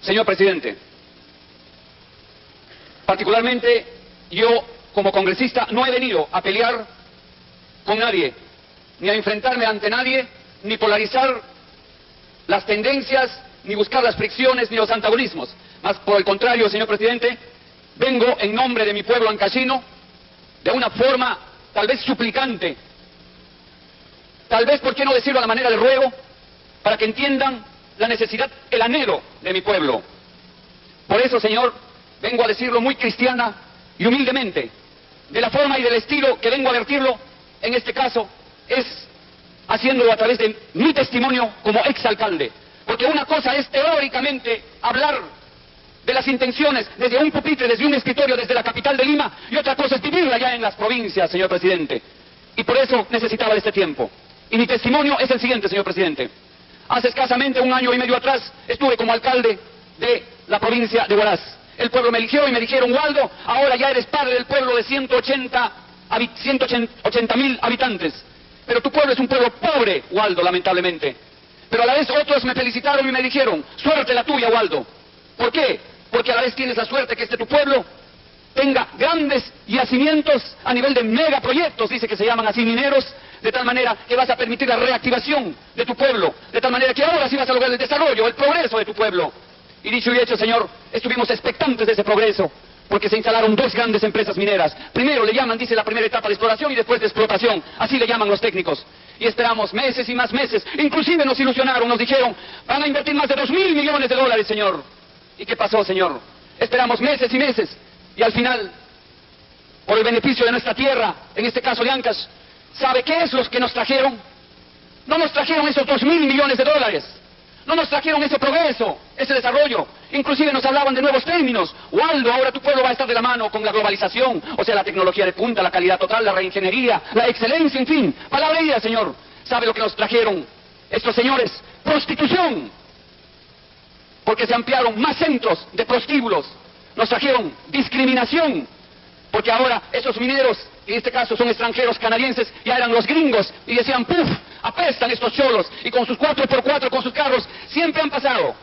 Señor presidente, particularmente yo, como congresista, no he venido a pelear con nadie, ni a enfrentarme ante nadie, ni polarizar las tendencias, ni buscar las fricciones, ni los antagonismos. Más por el contrario, señor presidente, vengo en nombre de mi pueblo ancashino, de una forma tal vez suplicante, tal vez, ¿por qué no decirlo a la manera de ruego?, para que entiendan la necesidad, el anhelo de mi pueblo. Por eso, señor, vengo a decirlo muy cristiana y humildemente, de la forma y del estilo que vengo a vertirlo, en este caso, es haciéndolo a través de mi testimonio como exalcalde. Porque una cosa es teóricamente hablar de las intenciones desde un pupitre, desde un escritorio, desde la capital de Lima, y otra cosa es vivirla ya en las provincias, señor presidente. Y por eso necesitaba de este tiempo. Y mi testimonio es el siguiente, señor presidente. Hace escasamente 1 año y medio atrás estuve como alcalde de la provincia de Huaraz. El pueblo me eligió y me dijeron: Waldo, ahora ya eres padre del pueblo de 180.000 habitantes. Pero tu pueblo es un pueblo pobre, Waldo, lamentablemente. Pero a la vez otros me felicitaron y me dijeron: suerte la tuya, Waldo. ¿Por qué? Porque a la vez tienes la suerte que tu pueblo tenga grandes yacimientos a nivel de megaproyectos, dice que se llaman así, mineros, de tal manera que vas a permitir la reactivación de tu pueblo, de tal manera que ahora sí vas a lograr el desarrollo, el progreso de tu pueblo. Y dicho y hecho, señor, estuvimos expectantes de ese progreso, porque se instalaron 2 grandes empresas mineras. Primero le llaman, dice, la primera etapa de exploración y después de explotación, así le llaman los técnicos. Y esperamos meses y más meses, inclusive nos ilusionaron, nos dijeron: van a invertir más de 2.000 millones de dólares, señor. ¿Y qué pasó, señor? Esperamos meses y meses, y al final, por el beneficio de nuestra tierra, en este caso de Ancash, ¿sabe qué es lo que nos trajeron? No nos trajeron esos 2.000 millones de dólares, no nos trajeron ese progreso, ese desarrollo. Inclusive nos hablaban de nuevos términos. Waldo, ahora tu pueblo va a estar de la mano con la globalización, o sea, la tecnología de punta, la calidad total, la reingeniería, la excelencia, en fin, palabrería, señor. ¿Sabe lo que nos trajeron estos señores? Prostitución, porque se ampliaron más centros de prostíbulos. Nos trajeron discriminación, porque ahora esos mineros, en este caso son extranjeros canadienses, ya eran los gringos, y decían: ¡puf! Apestan estos cholos, y con sus 4x4, con sus carros, siempre han pasado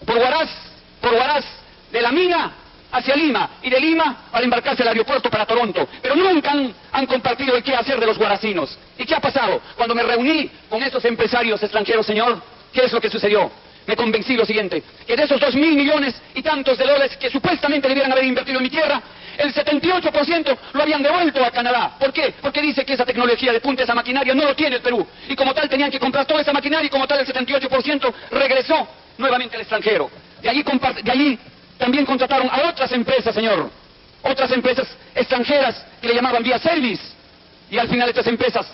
por Huaraz, de la mina hacia Lima, y de Lima para embarcarse al aeropuerto para Toronto. Pero nunca han compartido el qué hacer de los huaracinos. ¿Y qué ha pasado? Cuando me reuní con esos empresarios extranjeros, señor, ¿qué es lo que sucedió? Me convencí lo siguiente: que de esos 2.000 millones y tantos de dólares que supuestamente debieran haber invertido en mi tierra, el 78% lo habían devuelto a Canadá. ¿Por qué? Porque dice que esa tecnología de punta, esa maquinaria, no lo tiene el Perú. Y como tal tenían que comprar toda esa maquinaria, y como tal el 78% regresó nuevamente al extranjero. De allí también contrataron a otras empresas, señor. Otras empresas extranjeras que le llamaban Vía Service. Y al final estas empresas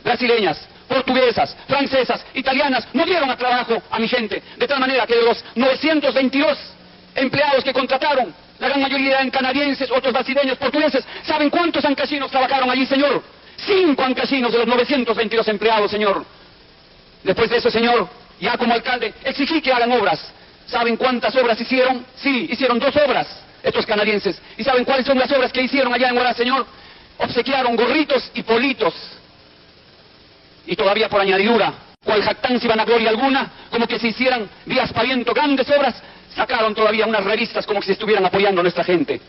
brasileñas, portuguesas, francesas, italianas, no dieron a trabajo a mi gente. De tal manera que de los 922 empleados que contrataron, la gran mayoría eran canadienses, otros brasileños, portugueses. ¿Saben cuántos ancashinos trabajaron allí, señor? 5 ancashinos de los 922 empleados, señor. Después de eso, señor, ya como alcalde, exigí que hagan obras. ¿Saben cuántas obras hicieron? Sí, hicieron 2 obras estos canadienses. ¿Y saben cuáles son las obras que hicieron allá en Huaraz, señor? Obsequiaron gorritos y politos. Y todavía por añadidura, cual jactancia y vanagloria alguna, como que se hicieran vía aspaviento grandes obras, sacaron todavía unas revistas como si estuvieran apoyando a nuestra gente.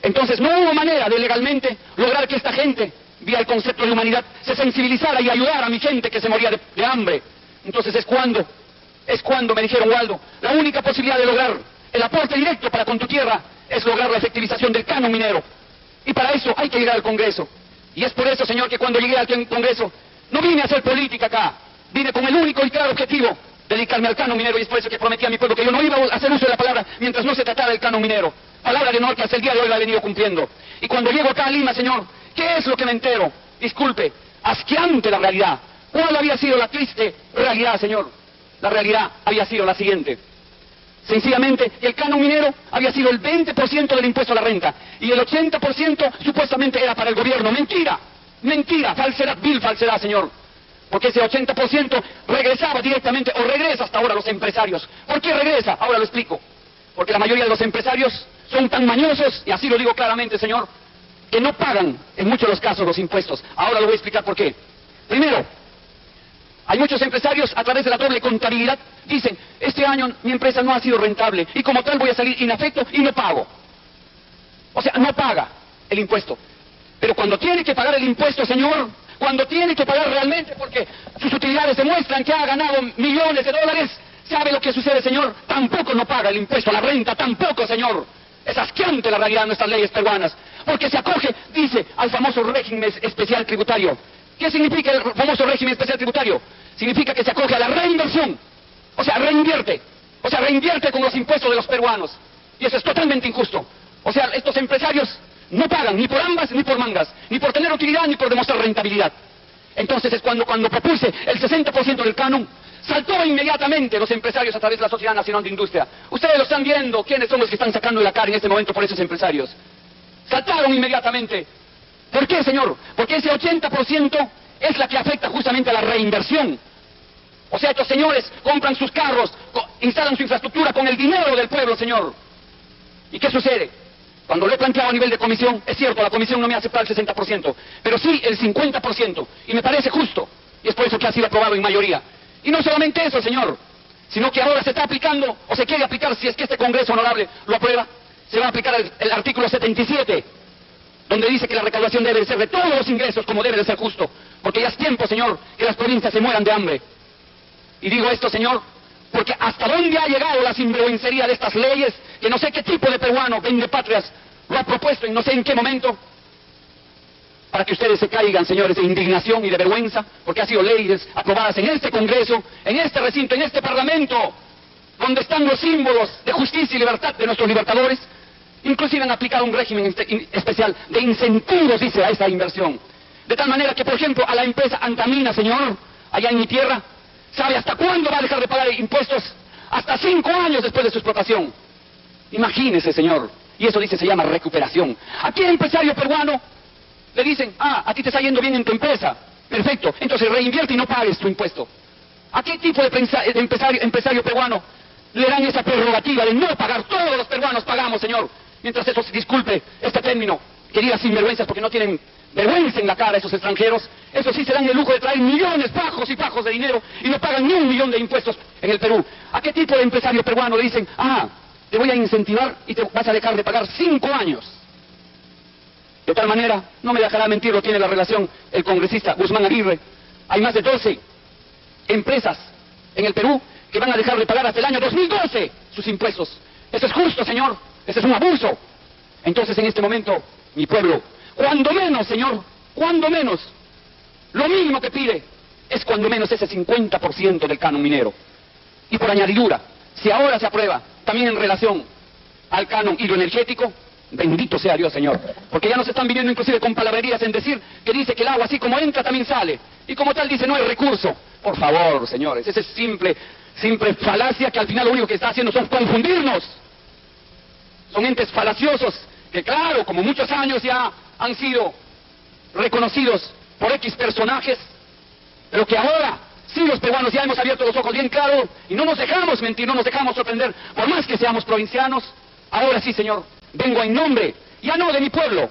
Entonces no hubo manera de legalmente lograr que esta gente, vía el concepto de humanidad, se sensibilizara y ayudara a mi gente que se moría de hambre. Entonces es cuando me dijeron: Waldo, la única posibilidad de lograr el aporte directo para con tu tierra es lograr la efectivización del canon minero. Y para eso hay que llegar al Congreso. Y es por eso, señor, que cuando llegué al Congreso, no vine a hacer política acá, vine con el único y claro objetivo: dedicarme al canon minero. Y es por eso que prometí a mi pueblo que yo no iba a hacer uso de la palabra mientras no se tratara del canon minero. Palabra de honor que hasta el día de hoy la he venido cumpliendo. Y cuando llego acá a Lima, señor, ¿qué es lo que me entero? Disculpe, asqueante la realidad. ¿Cuál había sido la triste realidad, señor? La realidad había sido la siguiente: sencillamente, el canon minero había sido el 20% del impuesto a la renta, y el 80% supuestamente era para el gobierno. Mentira, mentira, falsedad, vil falsedad, señor. Porque ese 80% regresaba directamente, o regresa hasta ahora, a los empresarios. ¿Por qué regresa? Ahora lo explico. Porque la mayoría de los empresarios son tan mañosos, y así lo digo claramente, señor, que no pagan en muchos de los casos los impuestos. Ahora lo voy a explicar por qué. Primero, Hay muchos empresarios, a través de la doble contabilidad, dicen, este año mi empresa no ha sido rentable y como tal voy a salir inafecto y no pago. O sea, no paga el impuesto. Pero cuando tiene que pagar el impuesto, señor, cuando tiene que pagar realmente porque sus utilidades demuestran que ha ganado millones de dólares, ¿sabe lo que sucede, señor? Tampoco no paga el impuesto a la renta, tampoco, señor. Es asqueante la realidad de nuestras leyes peruanas, porque se acoge, dice, al famoso régimen especial tributario. ¿Qué significa el famoso régimen especial tributario? Significa que se acoge a la reinversión, o sea, reinvierte con los impuestos de los peruanos. Y eso es totalmente injusto. O sea, estos empresarios no pagan ni por ambas ni por mangas, ni por tener utilidad ni por demostrar rentabilidad. Entonces es cuando propuse el 60% del canon, saltó inmediatamente los empresarios a través de la Sociedad Nacional de Industria. Ustedes lo están viendo, quiénes son los que están sacando la cara en este momento por esos empresarios. Saltaron inmediatamente. ¿Por qué, señor? Porque ese 80% es la que afecta justamente a la reinversión. O sea, estos señores compran sus carros, instalan su infraestructura con el dinero del pueblo, señor. ¿Y qué sucede? Cuando lo he planteado a nivel de comisión, es cierto, la comisión no me ha aceptado el 60%, pero sí el 50%, y me parece justo, y es por eso que ha sido aprobado en mayoría. Y no solamente eso, señor, sino que ahora se está aplicando, o se quiere aplicar, si es que este Congreso honorable lo aprueba, se va a aplicar el artículo 77, donde dice que la recaudación debe de ser de todos los ingresos, como debe de ser justo, porque ya es tiempo, señor, que las provincias se mueran de hambre. Y digo esto, señor, porque hasta dónde ha llegado la sinvergüencería de estas leyes, que no sé qué tipo de peruano vendepatrias lo ha propuesto y no sé en qué momento, para que ustedes se caigan, señores, de indignación y de vergüenza, porque han sido leyes aprobadas en este Congreso, en este recinto, en este Parlamento, donde están los símbolos de justicia y libertad de nuestros libertadores. Inclusive han aplicado un régimen especial de incentivos, dice, a esta inversión. De tal manera que, por ejemplo, a la empresa Antamina, señor, allá en mi tierra, ¿sabe hasta cuándo va a dejar de pagar impuestos? Hasta 5 años después de su explotación. Imagínese, señor. Y eso, dice, se llama recuperación. Aquí el empresario peruano le dicen, a ti te está yendo bien en tu empresa. Perfecto, entonces reinvierte y no pagues tu impuesto. ¿A qué tipo de empresario peruano le dan esa prerrogativa de no pagar? Todos los peruanos pagamos, señor. Mientras eso, disculpe este término, queridas sinvergüenzas, porque no tienen vergüenza en la cara esos extranjeros, eso sí se dan el lujo de traer millones, fajos y fajos de dinero y no pagan ni 1 millón de impuestos en el Perú. ¿A qué tipo de empresario peruano le dicen, te voy a incentivar y te vas a dejar de pagar 5 años? De tal manera, no me dejará mentir, lo tiene la relación el congresista Guzmán Aguirre, hay más de 12 empresas en el Perú que van a dejar de pagar hasta el año 2012 sus impuestos. ¿Eso es justo, señor? Ese es un abuso. Entonces, en este momento, mi pueblo, cuando menos, señor, cuando menos, lo mínimo que pide es cuando menos ese 50% del canon minero. Y por añadidura, si ahora se aprueba también en relación al canon hidroenergético, bendito sea Dios, señor, porque ya nos están viniendo inclusive con palabrerías en decir que dice que el agua así como entra también sale, y como tal dice no hay recurso. Por favor, señores, esa es simple falacia que al final lo único que está haciendo son confundirnos. Son entes falaciosos que, claro, como muchos años ya han sido reconocidos por X personajes, pero que ahora sí los peruanos ya hemos abierto los ojos bien claro y no nos dejamos mentir, no nos dejamos sorprender, por más que seamos provincianos. Ahora sí, señor, vengo en nombre, ya no de mi pueblo,